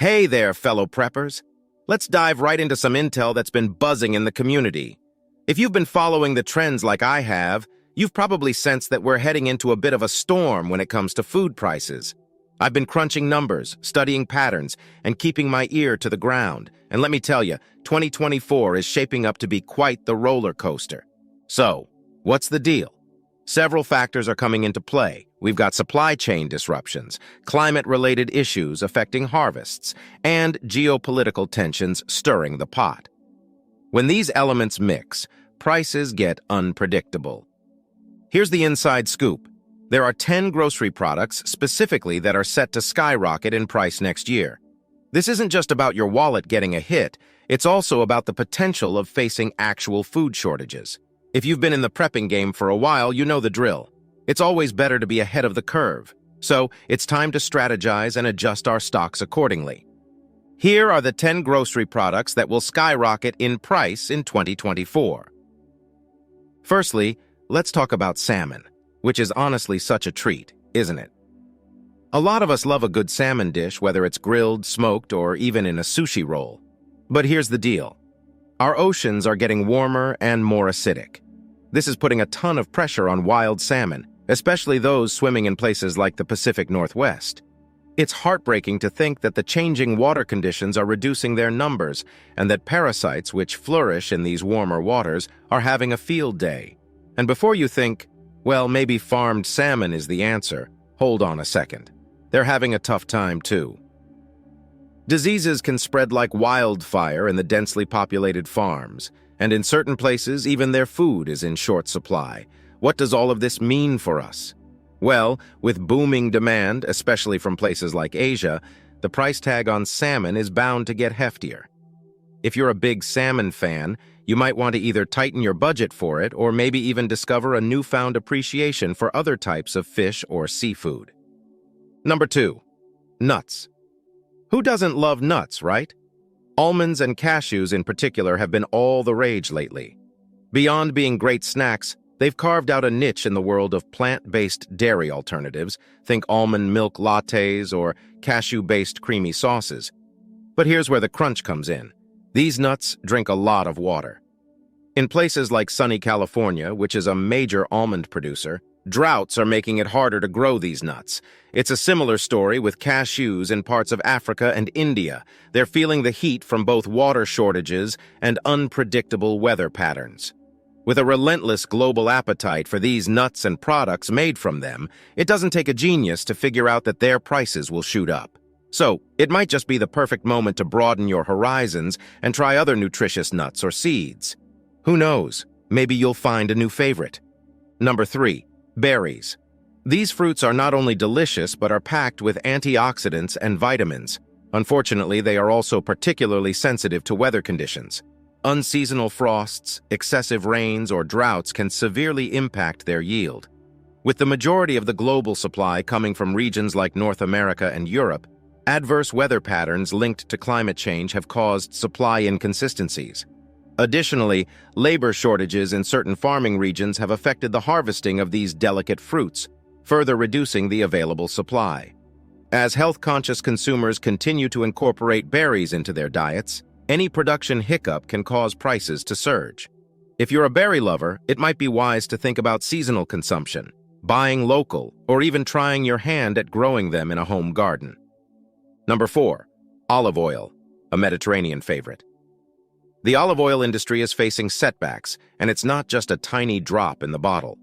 Hey there, fellow preppers. Let's dive right into some intel that's been buzzing in the community. If you've been following the trends like I have, you've probably sensed that we're heading into a bit of a storm when it comes to food prices. I've been crunching numbers, studying patterns, and keeping my ear to the ground. And let me tell you, 2024 is shaping up to be quite the roller coaster. So, what's the deal? Several factors are coming into play. We've got supply chain disruptions, climate-related issues affecting harvests, and geopolitical tensions stirring the pot. When these elements mix, prices get unpredictable. Here's the inside scoop. There are 10 grocery products specifically that are set to skyrocket in price next year. This isn't just about your wallet getting a hit, it's also about the potential of facing actual food shortages. If you've been in the prepping game for a while, you know the drill. It's always better to be ahead of the curve. So, it's time to strategize and adjust our stocks accordingly. Here are the 10 grocery products that will skyrocket in price in 2024. Firstly, let's talk about salmon, which is honestly such a treat, isn't it? A lot of us love a good salmon dish, whether it's grilled, smoked, or even in a sushi roll. But here's the deal. Our oceans are getting warmer and more acidic. This is putting a ton of pressure on wild salmon, especially those swimming in places like the Pacific Northwest. It's heartbreaking to think that the changing water conditions are reducing their numbers and that parasites which flourish in these warmer waters are having a field day. And before you think, well, maybe farmed salmon is the answer, hold on a second. They're having a tough time too. Diseases can spread like wildfire in the densely populated farms, and in certain places, even their food is in short supply. What does all of this mean for us? Well, with booming demand, especially from places like Asia, the price tag on salmon is bound to get heftier. If you're a big salmon fan, you might want to either tighten your budget for it or maybe even discover a newfound appreciation for other types of fish or seafood. Number 2. Nuts. Who doesn't love nuts, right? Almonds and cashews in particular have been all the rage lately. Beyond being great snacks, they've carved out a niche in the world of plant-based dairy alternatives, think almond milk lattes or cashew-based creamy sauces. But here's where the crunch comes in. These nuts drink a lot of water. In places like sunny California, which is a major almond producer, droughts are making it harder to grow these nuts. It's a similar story with cashews in parts of Africa and India. They're feeling the heat from both water shortages and unpredictable weather patterns. With a relentless global appetite for these nuts and products made from them, it doesn't take a genius to figure out that their prices will shoot up. So, it might just be the perfect moment to broaden your horizons and try other nutritious nuts or seeds. Who knows? Maybe you'll find a new favorite. Number 3. Berries. These fruits are not only delicious but are packed with antioxidants and vitamins. Unfortunately, they are also particularly sensitive to weather conditions. Unseasonal frosts, excessive rains, or droughts can severely impact their yield. With the majority of the global supply coming from regions like North America and Europe, adverse weather patterns linked to climate change have caused supply inconsistencies. Additionally, labor shortages in certain farming regions have affected the harvesting of these delicate fruits, further reducing the available supply. As health-conscious consumers continue to incorporate berries into their diets, any production hiccup can cause prices to surge. If you're a berry lover, it might be wise to think about seasonal consumption, buying local, or even trying your hand at growing them in a home garden. Number 4. Olive oil, a Mediterranean favorite. The olive oil industry is facing setbacks, and it's not just a tiny drop in the bottle.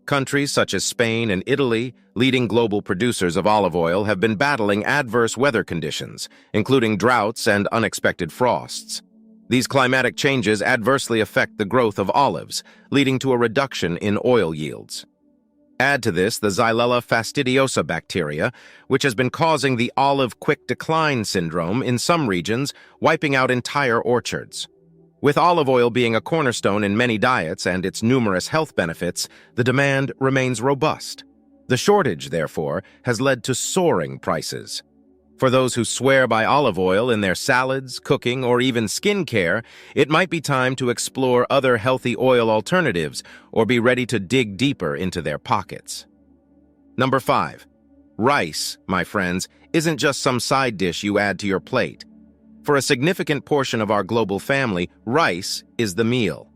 Countries such as Spain and Italy, leading global producers of olive oil, have been battling adverse weather conditions, including droughts and unexpected frosts. These climatic changes adversely affect the growth of olives, leading to a reduction in oil yields. Add to this the Xylella fastidiosa bacteria, which has been causing the olive quick decline syndrome in some regions, wiping out entire orchards. With olive oil being a cornerstone in many diets and its numerous health benefits, the demand remains robust. The shortage, therefore, has led to soaring prices. For those who swear by olive oil in their salads, cooking, or even skincare, it might be time to explore other healthy oil alternatives or be ready to dig deeper into their pockets. Number 5. Rice, my friends, isn't just some side dish you add to your plate. For a significant portion of our global family, rice is the meal.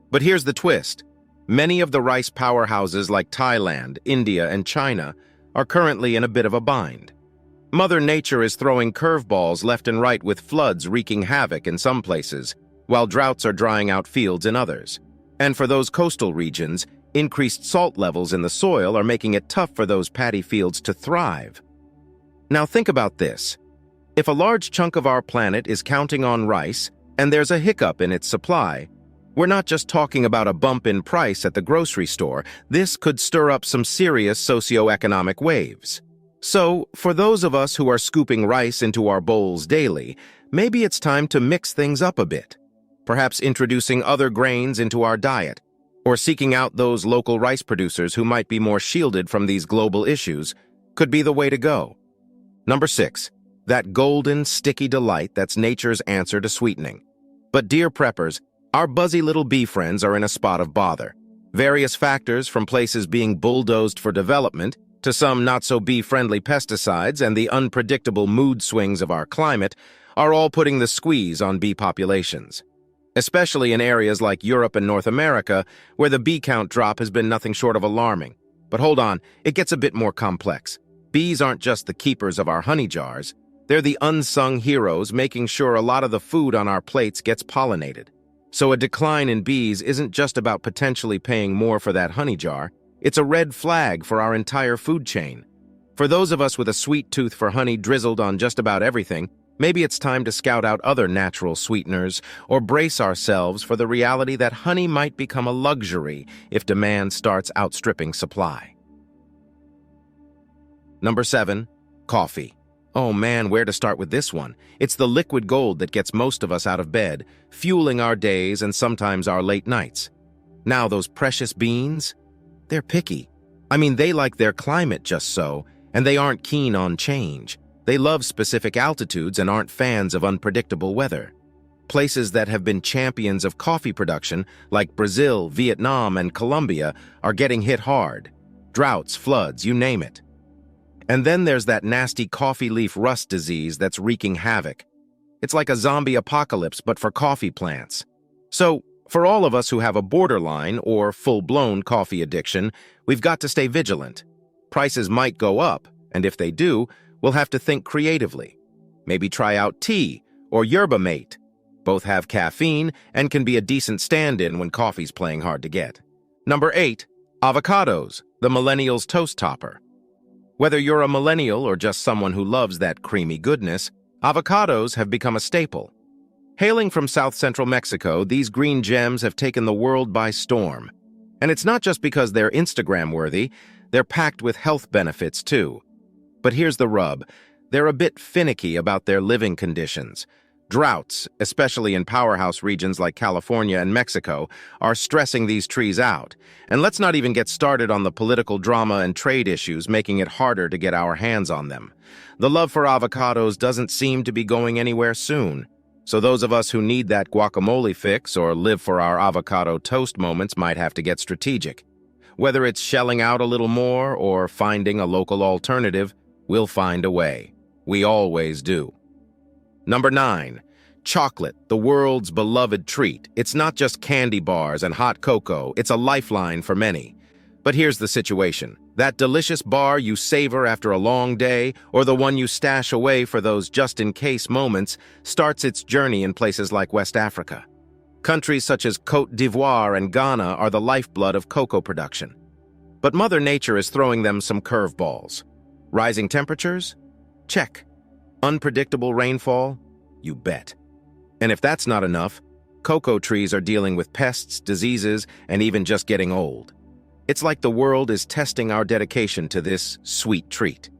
But here's the twist. Many of the rice powerhouses like Thailand, India, and China are currently in a bit of a bind. Mother Nature is throwing curveballs left and right with floods wreaking havoc in some places, while droughts are drying out fields in others. And for those coastal regions, increased salt levels in the soil are making it tough for those paddy fields to thrive. Now think about this. If a large chunk of our planet is counting on rice, and there's a hiccup in its supply, we're not just talking about a bump in price at the grocery store. This could stir up some serious socioeconomic waves. So, for those of us who are scooping rice into our bowls daily, maybe it's time to mix things up a bit. Perhaps introducing other grains into our diet, or seeking out those local rice producers who might be more shielded from these global issues, could be the way to go. Number 6. That golden, sticky delight that's nature's answer to sweetening. But dear preppers, our buzzy little bee friends are in a spot of bother. Various factors, from places being bulldozed for development to some not-so-bee-friendly pesticides and the unpredictable mood swings of our climate, are all putting the squeeze on bee populations. Especially in areas like Europe and North America, where the bee count drop has been nothing short of alarming. But hold on, it gets a bit more complex. Bees aren't just the keepers of our honey jars. They're the unsung heroes making sure a lot of the food on our plates gets pollinated. So a decline in bees isn't just about potentially paying more for that honey jar. It's a red flag for our entire food chain. For those of us with a sweet tooth for honey drizzled on just about everything, maybe it's time to scout out other natural sweeteners or brace ourselves for the reality that honey might become a luxury if demand starts outstripping supply. Number 7. Coffee. Oh man, where to start with this one? It's the liquid gold that gets most of us out of bed, fueling our days and sometimes our late nights. Now those precious beans? They're picky. I mean, they like their climate just so, and they aren't keen on change. They love specific altitudes and aren't fans of unpredictable weather. Places that have been champions of coffee production, like Brazil, Vietnam, and Colombia, are getting hit hard. Droughts, floods, you name it. And then there's that nasty coffee leaf rust disease that's wreaking havoc. It's like a zombie apocalypse, but for coffee plants. So, for all of us who have a borderline or full-blown coffee addiction, we've got to stay vigilant. Prices might go up, and if they do, we'll have to think creatively. Maybe try out tea or yerba mate. Both have caffeine and can be a decent stand-in when coffee's playing hard to get. Number 8. Avocados, the millennial's toast topper. Whether you're a millennial or just someone who loves that creamy goodness, avocados have become a staple. Hailing from south-central Mexico, these green gems have taken the world by storm. And it's not just because they're Instagram-worthy, they're packed with health benefits too. But here's the rub. They're a bit finicky about their living conditions. Droughts, especially in powerhouse regions like California and Mexico, are stressing these trees out. And let's not even get started on the political drama and trade issues making it harder to get our hands on them. The love for avocados doesn't seem to be going anywhere soon. So those of us who need that guacamole fix or live for our avocado toast moments might have to get strategic. Whether it's shelling out a little more or finding a local alternative, we'll find a way. We always do. Number 9. Chocolate, the world's beloved treat. It's not just candy bars and hot cocoa, it's a lifeline for many. But here's the situation. That delicious bar you savor after a long day, or the one you stash away for those just-in-case moments, starts its journey in places like West Africa. Countries such as Côte d'Ivoire and Ghana are the lifeblood of cocoa production. But Mother Nature is throwing them some curveballs. Rising temperatures? Check. Unpredictable rainfall? You bet. And if that's not enough, cocoa trees are dealing with pests, diseases, and even just getting old. It's like the world is testing our dedication to this sweet treat.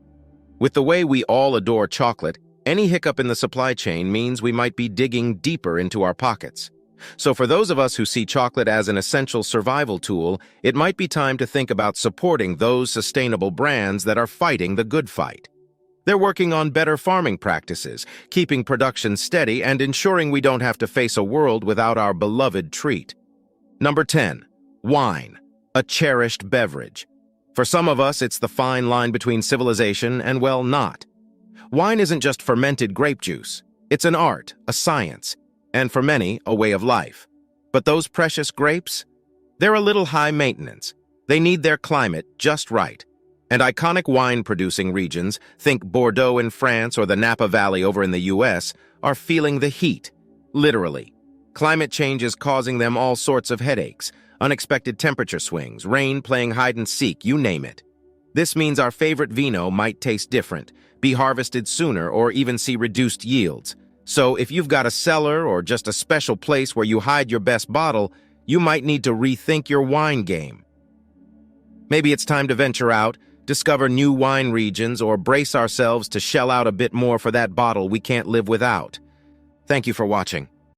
With the way we all adore chocolate, any hiccup in the supply chain means we might be digging deeper into our pockets. So for those of us who see chocolate as an essential survival tool, it might be time to think about supporting those sustainable brands that are fighting the good fight. They're working on better farming practices, keeping production steady, and ensuring we don't have to face a world without our beloved treat. Number 10. Wine, a cherished beverage. For some of us, it's the fine line between civilization and, well, not. Wine isn't just fermented grape juice. It's an art, a science, and for many, a way of life. But those precious grapes? They're a little high maintenance. They need their climate just right. And iconic wine-producing regions, think Bordeaux in France or the Napa Valley over in the US, are feeling the heat, literally. Climate change is causing them all sorts of headaches, unexpected temperature swings, rain playing hide-and-seek, you name it. This means our favorite vino might taste different, be harvested sooner, or even see reduced yields. So if you've got a cellar or just a special place where you hide your best bottle, you might need to rethink your wine game. Maybe it's time to venture out, discover new wine regions, or brace ourselves to shell out a bit more for that bottle we can't live without. Thank you for watching.